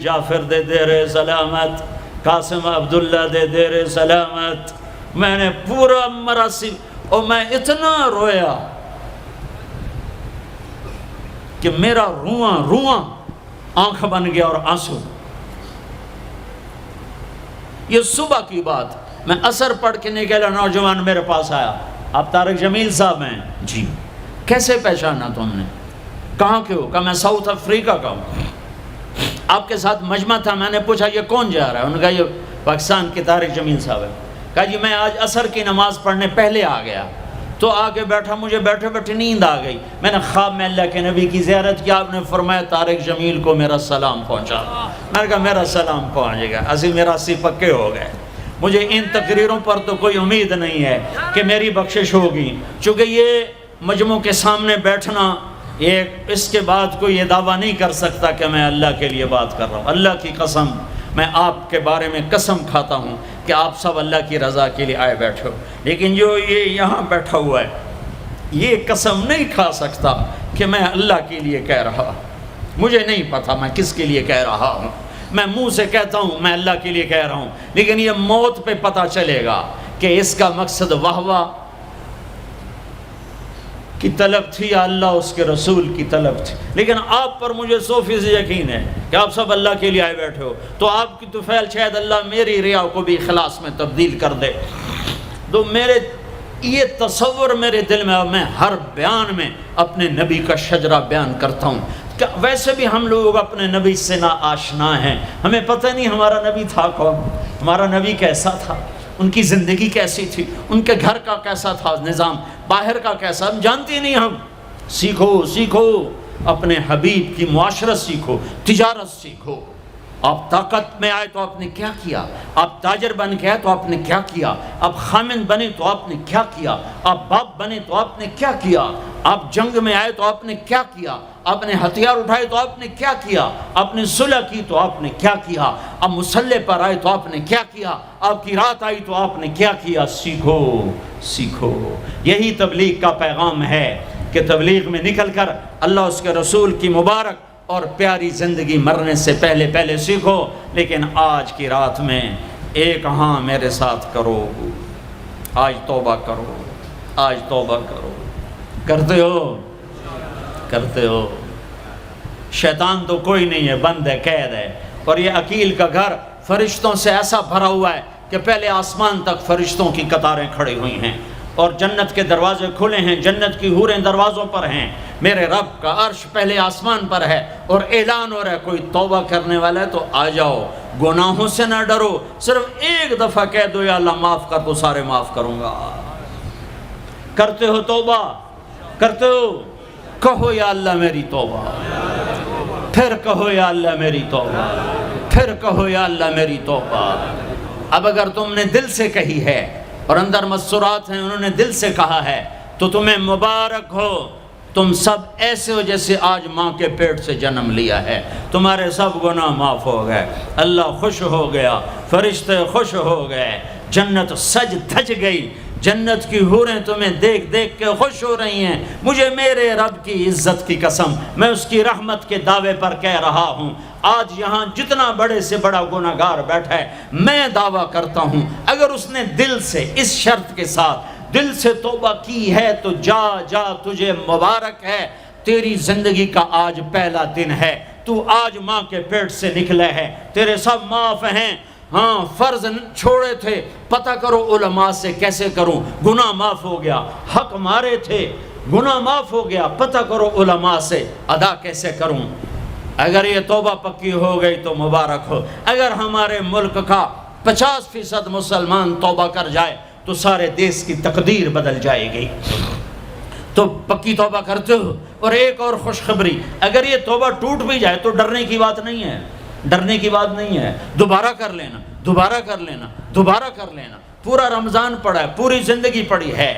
جعفر دے دیر سلامت، قاسم عبداللہ دے دیر سلامت. میں نے پورا مراسم اور میں اتنا رویا کہ میرا رواں آنکھ بن گیا اور آنسو. یہ صبح کی بات. میں عصر پڑھ کے نکلا، نوجوان میرے پاس آیا. آپ طارق جمیل صاحب ہیں؟ جی. کیسے پہچانا تم نے؟ کہاں کے ہو؟ کہا میں ساؤتھ افریقہ کا ہوں. آپ کے ساتھ مجمع تھا. میں نے پوچھا یہ کون جا رہا ہے؟ انہوں نے کہا یہ پاکستان کے طارق جمیل صاحب ہے. کہا جی میں آج عصر کی نماز پڑھنے پہلے آ گیا تو آ کے بیٹھا، مجھے بیٹھے بیٹھے نیند آ گئی. میں نے خواب میں اللہ کے نبی کی زیارت کیا. آپ نے فرمایا طارق جمیل کو میرا سلام پہنچا. میں نے کہا میرا سلام پہنچے گا. اسی میرا پکے ہو گئے. مجھے ان تقریروں پر تو کوئی امید نہیں ہے کہ میری بخشش ہوگی، چونکہ یہ مجموع کے سامنے بیٹھنا اس کے بعد کوئی یہ دعویٰ نہیں کر سکتا کہ میں اللہ کے لیے بات کر رہا ہوں. اللہ کی قسم میں آپ کے بارے میں قسم کھاتا ہوں کہ آپ سب اللہ کی رضا کے لیے آئے بیٹھے ہو. لیکن جو یہ یہاں بیٹھا ہوا ہے یہ قسم نہیں کھا سکتا کہ میں اللہ کے لیے کہہ رہا. مجھے نہیں پتا میں کس کے لیے کہہ رہا ہوں. میں منہ سے کہتا ہوں میں اللہ کے لیے کہہ رہا ہوں، لیکن یہ موت پہ پتہ چلے گا کہ اس کا مقصد واہ کی طلب تھی یا اللہ اس کے رسول کی طلب تھی. لیکن آپ پر مجھے 100% یقین ہے کہ آپ سب اللہ کے لیے آئے بیٹھے ہو. تو آپ کی طفیل شاید اللہ میری ریا کو بھی اخلاص میں تبدیل کر دے. تو میرے یہ تصور میرے دل میں، میں ہر بیان میں اپنے نبی کا شجرہ بیان کرتا ہوں. ویسے بھی ہم لوگ اپنے نبی سے نا آشنا ہیں. ہمیں پتہ نہیں ہمارا نبی تھا کون، ہمارا نبی کیسا تھا، ان کی زندگی کیسی تھی، ان کے گھر کا کیسا تھا نظام، باہر کا کیسا، ہم جانتے نہیں. ہم سیکھو اپنے حبیب کی معاشرت سیکھو، تجارت سیکھو. آپ طاقت میں آئے تو آپ نے کیا کیا، آپ تاجر بن کے آئے تو آپ نے کیا کیا، آپ خامن بنے تو آپ نے کیا کیا، آپ باپ بنے تو آپ نے کیا کیا، آپ جنگ میں آئے تو آپ نے کیا کیا، آپ نے ہتھیار اٹھائے تو آپ نے کیا کیا، آپ نے صلح کی تو آپ نے کیا کیا، آپ مسلح پر آئے تو آپ نے کیا کیا، آپ کی رات آئی تو آپ نے کیا کیا. سیکھو. یہی تبلیغ کا پیغام ہے کہ تبلیغ میں نکل کر اللہ اس کے رسول کی مبارک اور پیاری زندگی مرنے سے پہلے سیکھو. لیکن آج کی رات میں ایک ہاں میرے ساتھ کرو، آج توبہ کرو، آج توبہ کرو. کرتے ہو. شیطان تو کوئی نہیں ہے، بند ہے، قید ہے. اور یہ عقیل کا گھر فرشتوں سے ایسا بھرا ہوا ہے کہ پہلے آسمان تک فرشتوں کی قطاریں کھڑی ہوئی ہیں اور جنت کے دروازے کھلے ہیں، جنت کی حوریں دروازوں پر ہیں. میرے رب کا عرش پہلے آسمان پر ہے اور اعلان ہو رہا ہے کوئی توبہ کرنے والا ہے تو آ جاؤ. گناہوں سے نہ ڈرو، صرف ایک دفعہ کہہ دو یا اللہ معاف کر تو سارے معاف کروں گا. کرتے ہو توبہ؟ کرتے ہو؟ کہو یا اللہ میری توبہ. پھر کہو یا اللہ میری توبہ. پھر کہو یا اللہ میری توبہ. اب اگر تم نے دل سے کہی ہے اور اندر مسرات ہیں انہوں نے دل سے کہا ہے تو تمہیں مبارک ہو. تم سب ایسے ہو جیسے آج ماں کے پیٹ سے جنم لیا ہے. تمہارے سب گناہ معاف ہو گئے، اللہ خوش ہو گیا، فرشتے خوش ہو گئے، جنت سج دھج گئی. جنت کی حوریں تمہیں دیکھ دیکھ کے خوش ہو رہی ہیں. مجھے میرے رب کی عزت کی قسم میں اس کی رحمت کے دعوے پر کہہ رہا ہوں، آج یہاں جتنا بڑے سے بڑا گناہگار بیٹھا ہے میں دعویٰ کرتا ہوں اگر اس نے دل سے اس شرط کے ساتھ دل سے توبہ کی ہے تو جا تجھے مبارک ہے. تیری زندگی کا آج پہلا دن ہے. تو آج ماں کے پیٹ سے نکلے ہے، تیرے سب معاف ہیں. ہاں فرض چھوڑے تھے، پتہ کرو علماء سے کیسے کروں، گناہ معاف ہو گیا. حق مارے تھے، گناہ معاف ہو گیا، پتہ کرو علماء سے ادا کیسے کروں. اگر یہ توبہ پکی ہو گئی تو مبارک ہو. اگر ہمارے ملک کا 50% مسلمان توبہ کر جائے تو سارے دیش کی تقدیر بدل جائے گی. تو پکی توبہ کرتے ہو. اور ایک اور خوشخبری، اگر یہ توبہ ٹوٹ بھی جائے تو ڈرنے کی بات نہیں ہے، ڈرنے کی بات نہیں ہے. دوبارہ کر لینا، دوبارہ کر لینا، دوبارہ کر لینا. پورا رمضان پڑا ہے، پوری زندگی پڑی ہے.